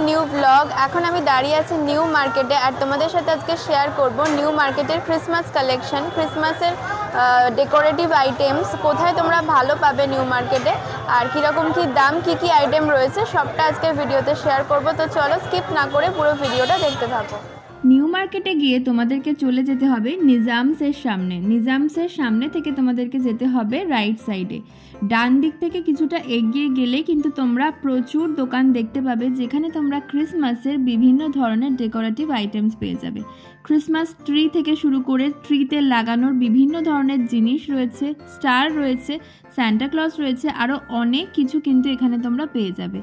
New blog. এখন আমি দাঁড়িয়ে আছি নিউ মার্কেটে আর তোমাদের সাথে আজকে শেয়ার করব নিউ মার্কেটের ক্রিসমাস কালেকশন, ক্রিসমাসের ডেকোরেটিভ আইটেমস কোথায় তোমরা ভালো পাবে নিউ মার্কেটে, আর কীরকম কী দাম, কী আইটেম রয়েছে সবটা আজকে ভিডিওতে শেয়ার করব। তো চলো স্কিপ না করে পুরো ভিডিওটা দেখতে থাকো। নিউ মার্কেটে গিয়ে তোমাদেরকে চলে যেতে হবে নিজামসের সামনে। নিজামসের সামনে থেকে তোমাদেরকে যেতে হবে রাইট সাইডে। ডান দিক থেকে কিছুটা এগিয়ে গেলে কিন্তু তোমরা প্রচুর দোকান দেখতে পাবে যেখানে তোমরা ক্রিসমাসের বিভিন্ন ধরনের ডেকোরেটিভ আইটেমস পেয়ে যাবে। ক্রিসমাস ট্রি থেকে শুরু করে ট্রিতে লাগানোর বিভিন্ন ধরনের জিনিস রয়েছে, স্টার রয়েছে, সান্টা ক্লজ রয়েছে, আরও অনেক কিছু কিন্তু এখানে তোমরা পেয়ে যাবে,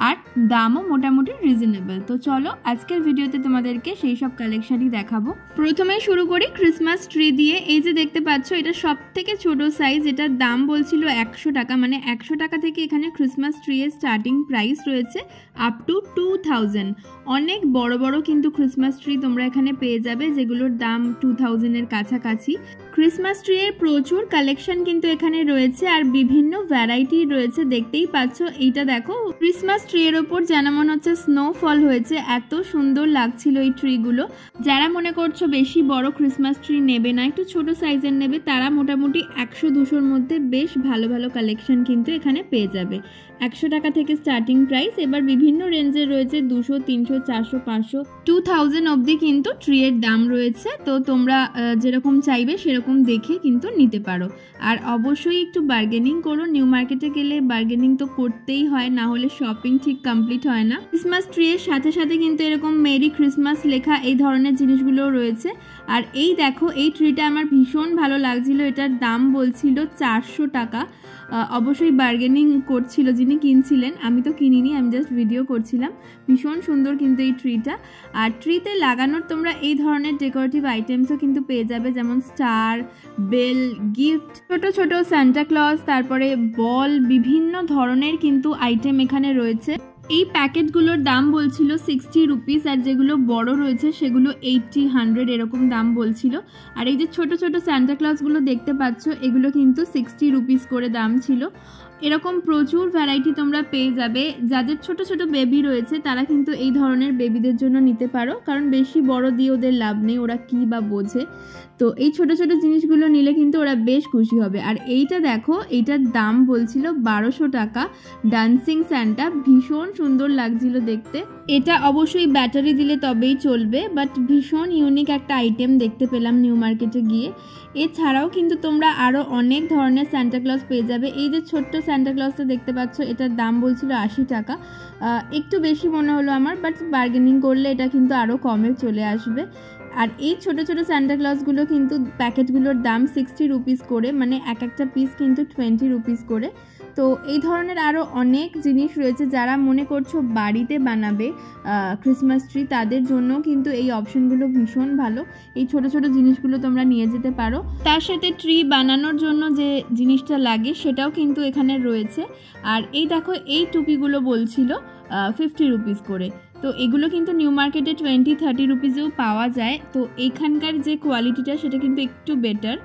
আর দামও মোটামুটি রিজনেবল। তো চলো আজকের ভিডিওতে তোমাদেরকে সেই সব কালেকশনই দেখাবো। প্রথমে শুরু করি ক্রিসমাস ট্রি দিয়ে। এই যে দেখতে পাচ্ছ, এটা সব থেকে ছোটো সাইজ, এটার দাম বলছিল 100 টাকা, মানে 100 টাকা থেকে এখানে ক্রিসমাস ট্রি এর স্টার্টিং প্রাইস রয়েছে আপ টু 2000। অনেক বড় বড় কিন্তু ক্রিসমাস ট্রি তোমরা এখানে পেয়ে যাবে যেগুলোর দাম 2000 এর কাছাকাছি। ক্রিসমাস ট্রি এর প্রচুর কালেকশন কিন্তু এখানে রয়েছে আর বিভিন্ন ভ্যারাইটি রয়েছে, দেখতেই পাচ্ছ। এইটা দেখো, ক্রিসমাস ট্রি এর ওপর যেন মনে হচ্ছে স্নোফল হয়েছে, এত সুন্দর লাগছিল এই ট্রিগুলো। যারা মনে করছো বেশি বড় ক্রিসমাস ট্রি নেবে না, একটু ছোট সাইজের নেবে, তারা মোটামুটি 100-200-র মধ্যে বেশ ভালো ভালো কালেকশন কিন্তু এখানে পেয়ে যাবে। 100 টাকা থেকে স্টার্টিং প্রাইস, এবার বিভিন্ন রেঞ্জের রয়েছে 200, 300, 400, 500, 2000 অবধি কিন্তু ট্রি এর দাম রয়েছে। তো তোমরা যেরকম চাইবে সেরকম দেখে কিন্তু নিতে পারো, আর অবশ্যই একটু বার্গেনিং করো। নিউ মার্কেটে গেলে বার্গেনিং তো করতেই হয়, না হলে শপিং ঠিক কমপ্লিট হয় না। ক্রিসমাস ট্রি এর সাথে সাথে কিন্তু এরকম মেরি ক্রিসমাস লেখা এই ধরনের জিনিসগুলো রয়েছে। আর এই দেখো, এই ট্রিটা আমার ভীষণ ভালো লাগছিল, এটার দাম বলছিল 400 টাকা। অবশ্যই বার্গেনিং করছিল যিনি কিনছিলেন, আমি তো কিনিনি, আমি জাস্ট ভিডিও করছিলাম। ভীষণ সুন্দর কিন্তু এই ট্রিটা। আর ট্রিতে লাগানোর তোমরা এই ধরনের ডেকোরেটিভ আইটেমসও কিন্তু পেয়ে যাবে, যেমন স্টার, বেল, গিফট, ছোট ছোট সান্টা ক্লজ, তারপরে বল, বিভিন্ন ধরনের কিন্তু আইটেম এখানে রয়েছে। এই প্যাকেটগুলোর দাম বলছিল 60 রুপিস, আর যেগুলো বড় রয়েছে সেগুলো 80-100 এরকম দাম বলছিল। আর এই যে ছোট ছোট সান্টা ক্লজগুলো দেখতে পাচ্ছ, এগুলো কিন্তু 60 রুপিস করে দাম ছিল। এরকম প্রচুর ভ্যারাইটি তোমরা পেয়ে যাবে। যাদের ছোট ছোট বেবি রয়েছে তারা কিন্তু এই ধরনের বেবিদের জন্য নিতে পারো, কারণ বেশি বড় দিয়ে ওদের লাভ নেই, ওরা কি বা বোঝে। তো এই ছোট ছোট জিনিসগুলো নিলে কিন্তু ওরা বেশ খুশি হবে। আর এইটা দেখো, এইটার দাম বলছিল 1200 টাকা। ডান্সিং স্যান্টা, ভীষণ সুন্দর লাগছিল দেখতে। এটা অবশ্যই ব্যাটারি দিলে তবেই চলবে, বাট ভীষণ ইউনিক একটা আইটেম দেখতে পেলাম নিউ মার্কেটে গিয়ে। এছাড়াও কিন্তু তোমরা আরও অনেক ধরনের সান্টা ক্লজ পেয়ে যাবে। এই যে ছোট্ট সান্টা ক্লজটা দেখতে পাচ্ছ, এটার দাম বলছিল 80 টাকা। একটু বেশি মনে হলো আমার, বাট বার্গেনিং করলে এটা কিন্তু আরও কমে চলে আসবে। আর এই ছোট ছোট সান্টা ক্লজগুলো কিন্তু প্যাকেটগুলোর দাম 60 রুপিস করে, মানে এক একটা পিস কিন্তু 20 রুপিস করে। তো এই ধরনের আরও অনেক জিনিস রয়েছে। যারা মনে করছো বাড়িতে বানাবে ক্রিসমাস ট্রি, তাদের জন্য কিন্তু এই অপশনগুলো ভীষণ ভালো। এই ছোট ছোট জিনিসগুলো তোমরা নিয়ে যেতে পারো। তার সাথে ট্রি বানানোর জন্য যে জিনিসটা লাগে সেটাও কিন্তু এখানে রয়েছে। আর এই দেখো, এই টুপিগুলো বলছিল 50 রুপিস করে। তো এগুলো কিন্তু নিউ মার্কেটে 20-30 রুপিসেও পাওয়া যায়। তো এখানকার যে কোয়ালিটিটা সেটা কিন্তু একটু বেটার,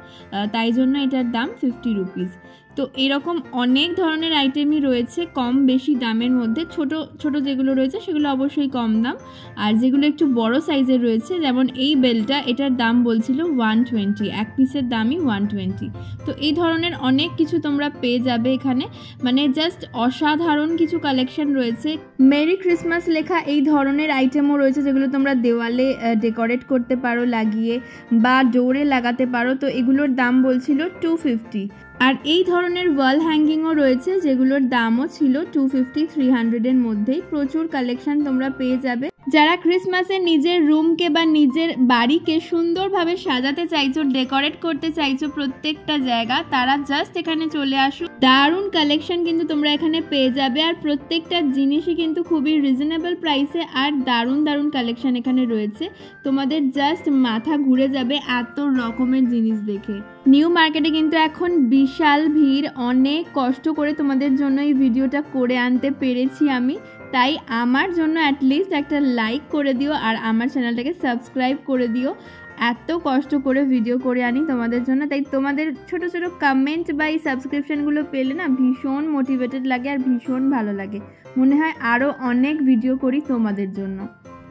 তাই জন্য এটার দাম 50 রুপিস। তো এরকম অনেক ধরনের আইটেমই রয়েছে কম বেশি দামের মধ্যে। ছোট ছোট যেগুলো রয়েছে সেগুলো অবশ্যই কম দাম, আর যেগুলো একটু বড় সাইজের রয়েছে, যেমন এই বেলটা, এটার দাম বলছিল 120, এক পিসের দামই 120। তো এই ধরনের অনেক কিছু তোমরা পেয়ে যাবে এখানে, মানে জাস্ট অসাধারণ কিছু কালেকশন রয়েছে। মেরি ক্রিসমাস লেখা এই ধরনের আইটেমও রয়েছে যেগুলো তোমরা দেওয়ালে ডেকোরেট করতে পারো লাগিয়ে, বা ডোরে লাগাতে পারো। তো এগুলোর দাম বলছিল 250। আর এই ধরনের ওয়াল হ্যাঙ্গিংও রয়েছে যেগুলোর দামও ছিল 250-300 এর মধ্যেই। প্রচুর কালেকশন তোমরা পেয়ে যাবে। যারা ক্রিসমাসে নিজের রুমকে বা নিজের বাড়িকে সুন্দরভাবে সাজাতে চাইছো, ডেকোরেট করতে চাইছো প্রত্যেকটা জায়গা, তারা জাস্ট এখানে চলে আসো। দারুণ কালেকশন কিন্তু তোমরা এখানে পেয়ে যাবে, আর প্রত্যেকটা জিনিসই কিন্তু খুবই রিজনেবল প্রাইসে, আর দারুণ দারুণ কালেকশন এখানে রয়েছে। তোমাদের জাস্ট মাথা ঘুরে যাবে এত রকমের জিনিস দেখে। নিউ মার্কেটে কিন্তু এখন বিশাল ভিড়, অনেক কষ্ট করে তোমাদের জন্য এই ভিডিওটা করে আনতে পেরেছি আমি। তাই আমার জন্য অ্যাটলিস্ট একটা লাইক করে দিও, আর আমার চ্যানেলটাকে সাবস্ক্রাইব করে দিও। এত কষ্ট করে ভিডিও করে আনি তোমাদের জন্য, তাই তোমাদের ছোট ছোট কমেন্ট বা এই সাবস্ক্রিপশনগুলো পেলে না ভীষণ মোটিভেটেড লাগে আর ভীষণ ভালো লাগে। মনে হয় আরও অনেক ভিডিও করি তোমাদের জন্য।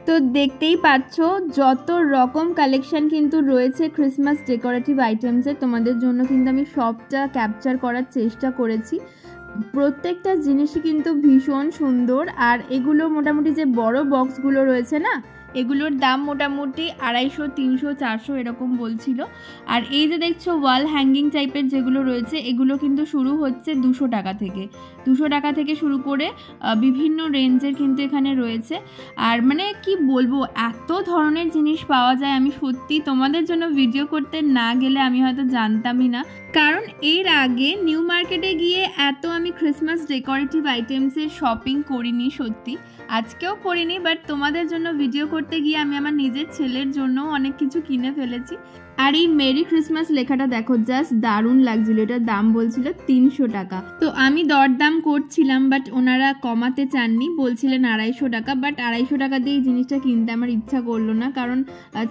তো দেখতেই পাচ্ছ যত রকম কালেকশন কিন্তু রয়েছে ক্রিসমাস ডেকোরেটিভ আইটেমসের, তোমাদের জন্য কিন্তু আমি সবটা ক্যাপচার করার চেষ্টা করেছি। প্রত্যেকটা জিনিসই কিন্তু ভীষণ সুন্দর। আর এগুলো মোটামুটি যে বড় বক্সগুলো রয়েছে না, এগুলোর দাম মোটামুটি 250, 300, 400 এরকম বলছিল। আর এই যে দেখছো ওয়াল হ্যাঙ্গিং টাইপের যেগুলো রয়েছে, এগুলো কিন্তু শুরু হচ্ছে 200 টাকা থেকে। 200 টাকা থেকে শুরু করে বিভিন্ন রেঞ্জের কিন্তু এখানে রয়েছে। আর মানে কি বলবো, এত ধরনের জিনিস পাওয়া যায়, আমি সত্যি তোমাদের জন্য ভিডিও করতে না গেলে আমি হয়তো জানতামই না। কারণ এর আগে নিউ মার্কেটে গিয়ে এত আমি ক্রিসমাস ডেকোরেটিভ আইটেমসের শপিং করিনি, সত্যি আজকেও করিনি। বাট তোমাদের জন্য ভিডিও করতে গিয়ে আমি আমার নিজের ছেলের জন্য অনেক কিছু কিনে ফেলেছি। আর এই মেরি ক্রিসমাস লেখাটা দেখো, জাস্ট দারুণ লাগছিল। এটার দাম বলছিল 300 টাকা। তো আমি দরদাম করছিলাম, বাট ওনারা কমাতে চাননি, বলছিলেন 250 টাকা। বাট 250 টাকা দিয়ে এই জিনিসটা কিনতে আমার ইচ্ছা করলো না, কারণ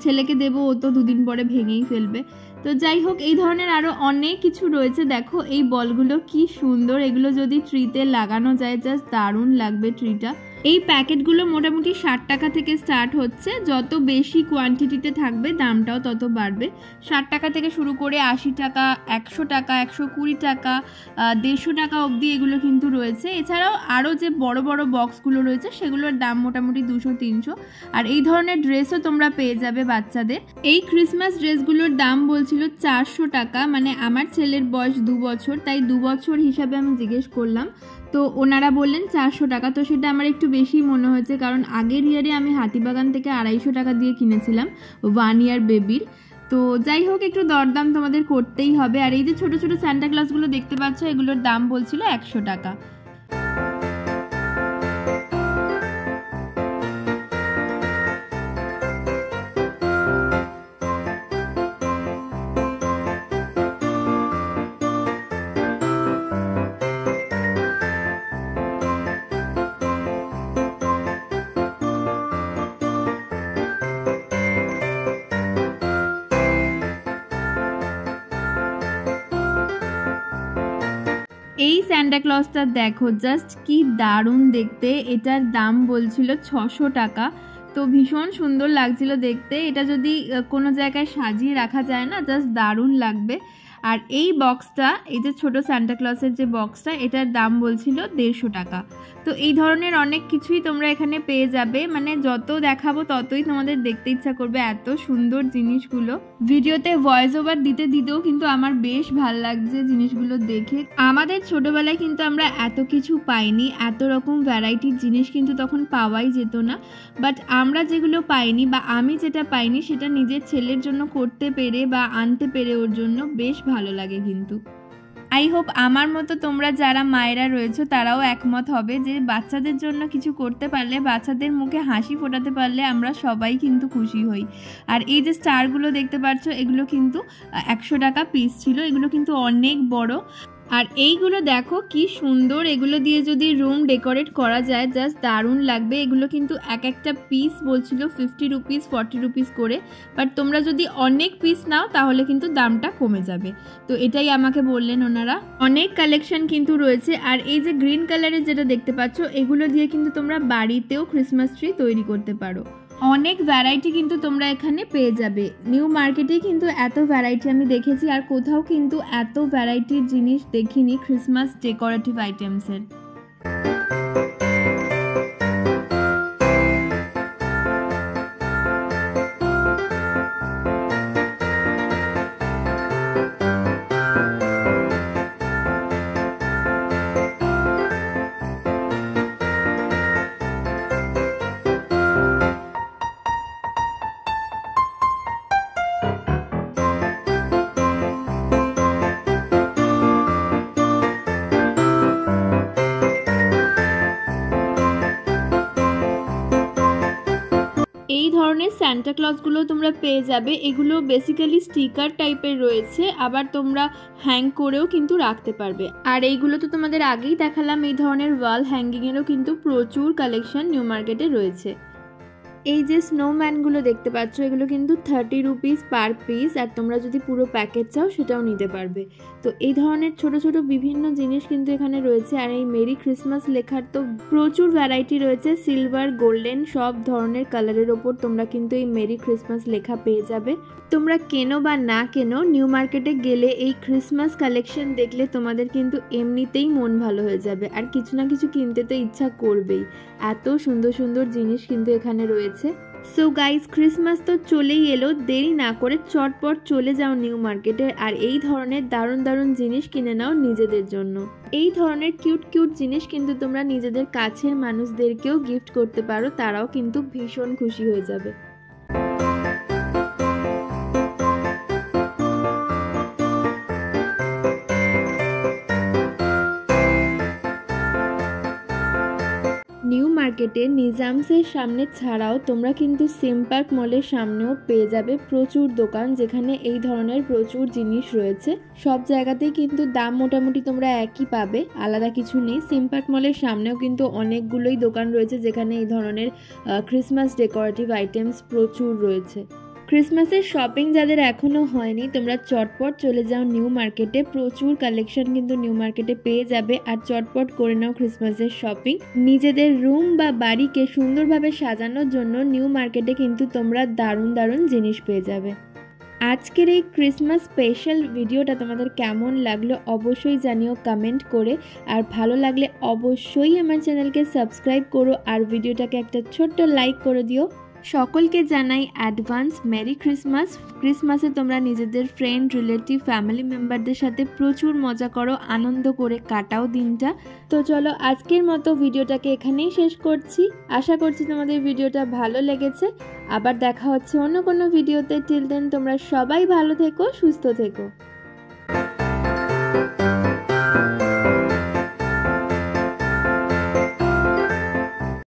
ছেলেকে দেবো, ও তো 2 দিন পরে ভেঙেই ফেলবে। তো যাই হোক, এই ধরনের আরও অনেক কিছু রয়েছে। দেখো এই বলগুলো কি সুন্দর, এগুলো যদি ট্রিতে লাগানো যায় জাস্ট দারুণ লাগবে ট্রিটা। এই প্যাকেটগুলো মোটামুটি 60 টাকা থেকে স্টার্ট হচ্ছে, যত বেশি কোয়ান্টিটিতে থাকবে দামটাও তত বাড়বে। 60 টাকা থেকে শুরু করে 80 টাকা, 100 টাকা, 120 টাকা, 150 টাকা অবধি এগুলো কিন্তু রয়েছে। এছাড়াও আরও যে বড় বড় বক্সগুলো রয়েছে সেগুলোর দাম মোটামুটি 200, 300। আর এই ধরনের ড্রেসও তোমরা পেয়ে যাবে বাচ্চাদের। এই ক্রিসমাস ড্রেসগুলোর দাম বলছিল 400 টাকা, মানে আমার ছেলের বয়স 2 বছর, তাই 2 বছর হিসাবে আমি জিজ্ঞেস করলাম, তো ওনারা বললেন 400 টাকা। তো সেটা আমার একটু বেশি মনে হয়েছে, কারণ আগের ইয়ারে আমি হাতিবাগান থেকে 250 টাকা দিয়ে কিনেছিলাম 1 ইয়ার বেবির। তো যাই হোক, একটু দরদাম তোমাদের করতেই হবে। আর এই যে ছোট ছোট সান্টা ক্লজগুলো দেখতে পাচ্ছ, এগুলোর দাম বলছিল 100 টাকা। এই স্যান্টা ক্লজটা দেখো, জাস্ট কি দারুণ দেখতে। এটার দাম বলছিল 600 টাকা। তো ভীষণ সুন্দর লাগছিল দেখতে। এটা যদি কোনো জায়গায় সাজিয়ে রাখা যায় না, জাস্ট দারুণ লাগবে। আর এই বক্সটা, এই যে ছোট স্যান্টা ক্লজের যে বক্সটা, এটার দাম বলছিল 150 টাকা। তো এই ধরনের অনেক কিছুই তোমরা এখানে পেয়ে যাবে, মানে যত দেখাবো ততই তোমাদের দেখতে ইচ্ছা করবে, এত সুন্দর জিনিসগুলো। ভিডিওতে ভয়েস ওভার দিতে দিতেও কিন্তু আমার বেশ ভাল লাগছে জিনিসগুলো দেখে। আমাদের ছোটবেলায় কিন্তু আমরা এত কিছু পাইনি, এত রকম ভ্যারাইটির জিনিস কিন্তু তখন পাওয়াই যেত না। বাট আমরা যেগুলো পাইনি, বা আমি যেটা পাইনি, সেটা নিজের ছেলের জন্য করতে পেরে বা আনতে পেরে ওর জন্য বেশ ভালো লাগে কিন্তু। আই হোপ আমার মতো তোমরা যারা মায়েরা রয়েছো তারাও একমত হবে যে বাচ্চাদের জন্য কিছু করতে পারলে, বাচ্চাদের মুখে হাসি ফোটাতে পারলে আমরা সবাই কিন্তু খুশি হই। আর এই যে স্টারগুলো দেখতে পাচ্ছ, এগুলো কিন্তু 100 টাকা পিস ছিল। এগুলো কিন্তু অনেক বড়। আর এইগুলো দেখো কি সুন্দর, এগুলো দিয়ে যদি রুম ডেকোরেট করা যায় জাস্ট দারুণ লাগবে। এগুলো কিন্তু এক একটা পিস বলছিল 50 রুপিস, 40 রুপিস করে। বাট তোমরা যদি অনেক পিস নাও তাহলে কিন্তু দামটা কমে যাবে। তো এটাই আমাকে বললেন ওনারা। অনেক কালেকশন কিন্তু রয়েছে। আর এই যে গ্রিন কালারের যেটা দেখতে পাচ্ছ, এগুলো দিয়ে কিন্তু তোমরা বাড়িতেও ক্রিসমাস ট্রি তৈরি করতে পারো। অনেক ভ্যারাইটি কিন্তু তোমরা এখানে পেয়ে যাবে। নিউ মার্কেটে কিন্তু এত ভ্যারাইটি আমি দেখেছি, আর কোথাও কিন্তু এত ভ্যারাইটির জিনিস দেখিনি ক্রিসমাস ডেকোরেটিভ আইটেমসের। এই ধরনের স্যান্টা ক্লজগুলো তোমরা পেয়ে যাবে। এগুলো বেসিক্যালি স্টিকার টাইপের রয়েছে, আবার তোমরা হ্যাং করেও কিন্তু রাখতে পারবে। আর এইগুলো তো তোমাদের আগেই দেখালাম, এই ধরনের ওয়াল হ্যাঙ্গিংয়েরও কিন্তু প্রচুর কালেকশন নিউ মার্কেটে রয়েছে। এই যে স্নোম্যানগুলো দেখতে পাচ্ছ এগুলো কিন্তু 30 রুপিস পার পিস, আর তোমরা যদি পুরো প্যাকেট চাও সেটাও নিতে পারবে। তো এই ধরনের ছোট ছোট বিভিন্ন জিনিস কিন্তু এখানে রয়েছে। আর এই মেরি ক্রিসমাস লেখার তো প্রচুর ভ্যারাইটি রয়েছে, সিলভার, গোল্ডেন সব ধরনের কালারের ওপর তোমরা কিন্তু এই মেরি ক্রিসমাস লেখা পেয়ে যাবে। তোমরা কেনো বা না কেনো, নিউ মার্কেটে গেলে এই ক্রিসমাস কালেকশন দেখলে তোমাদের কিন্তু এমনিতেই মন ভালো হয়ে যাবে, আর কিছু না কিছু কিনতে তো ইচ্ছা করবেই। এত সুন্দর সুন্দর জিনিস কিন্তু এখানে রয়েছে। সো গাইস, ক্রিসমাস তো চলেই এলো, দেরি না করে চটপট চলে যাও নিউ মার্কেটে আর এই ধরনের দারুণ দারুণ জিনিস কিনে নাও নিজেদের জন্য। এই ধরনের কিউট কিউট জিনিস কিন্তু তোমরা নিজেদের কাছের মানুষদেরকেও গিফট করতে পারো, তারাও কিন্তু ভীষণ খুশি হয়ে যাবে। নিউ মার্কেটে নিজামসের সামনে ছাড়াও তোমরা কিন্তু সিম পার্ক মলের সামনেও পেয়ে যাবে প্রচুর দোকান, যেখানে এই ধরনের প্রচুর জিনিস রয়েছে। সব জায়গাতেই কিন্তু দাম মোটামুটি তোমরা একই পাবে, আলাদা কিছু নেই। সিম পার্ক মলের সামনেও কিন্তু অনেকগুলোই দোকান রয়েছে যেখানে এই ধরনের ক্রিসমাস ডেকোরেটিভ আইটেমস প্রচুর রয়েছে। ক্রিসমাসের শপিং যাদের এখনও হয়নি, তোমরা চটপট চলে যাও নিউ মার্কেটে, প্রচুর কালেকশন কিন্তু নিউ মার্কেটে পেয়ে যাবে। আর চটপট করে নাও ক্রিসমাসের শপিং। নিজেদের রুম বা বাড়িকে সুন্দরভাবে সাজানোর জন্য নিউ মার্কেটে কিন্তু তোমরা দারুণ দারুণ জিনিস পেয়ে যাবে। আজকের এই ক্রিসমাস স্পেশাল ভিডিওটা তোমাদের কেমন লাগলো অবশ্যই জানিও কমেন্ট করে, আর ভালো লাগলে অবশ্যই আমার চ্যানেলকে সাবস্ক্রাইব করো আর ভিডিওটাকে একটা ছোট্ট লাইক করে দিও। সকলকে জানাই অ্যাডভান্স মেরি ক্রিসমাস। ক্রিসমাসে তোমরা নিজেদের ফ্রেন্ড, রিলেটিভ, ফ্যামিলি মেম্বারদের সাথে প্রচুর মজা করো, আনন্দ করে কাটাও দিনটা। তো চলো আজকের মতো ভিডিওটাকে এখানেই শেষ করছি। আশা করছি তোমাদের ভিডিওটা ভালো লেগেছে। আবার দেখা হচ্ছে অন্য কোনো ভিডিওতে। টিল দেন তোমরা সবাই ভালো থেকো, সুস্থ থেকো।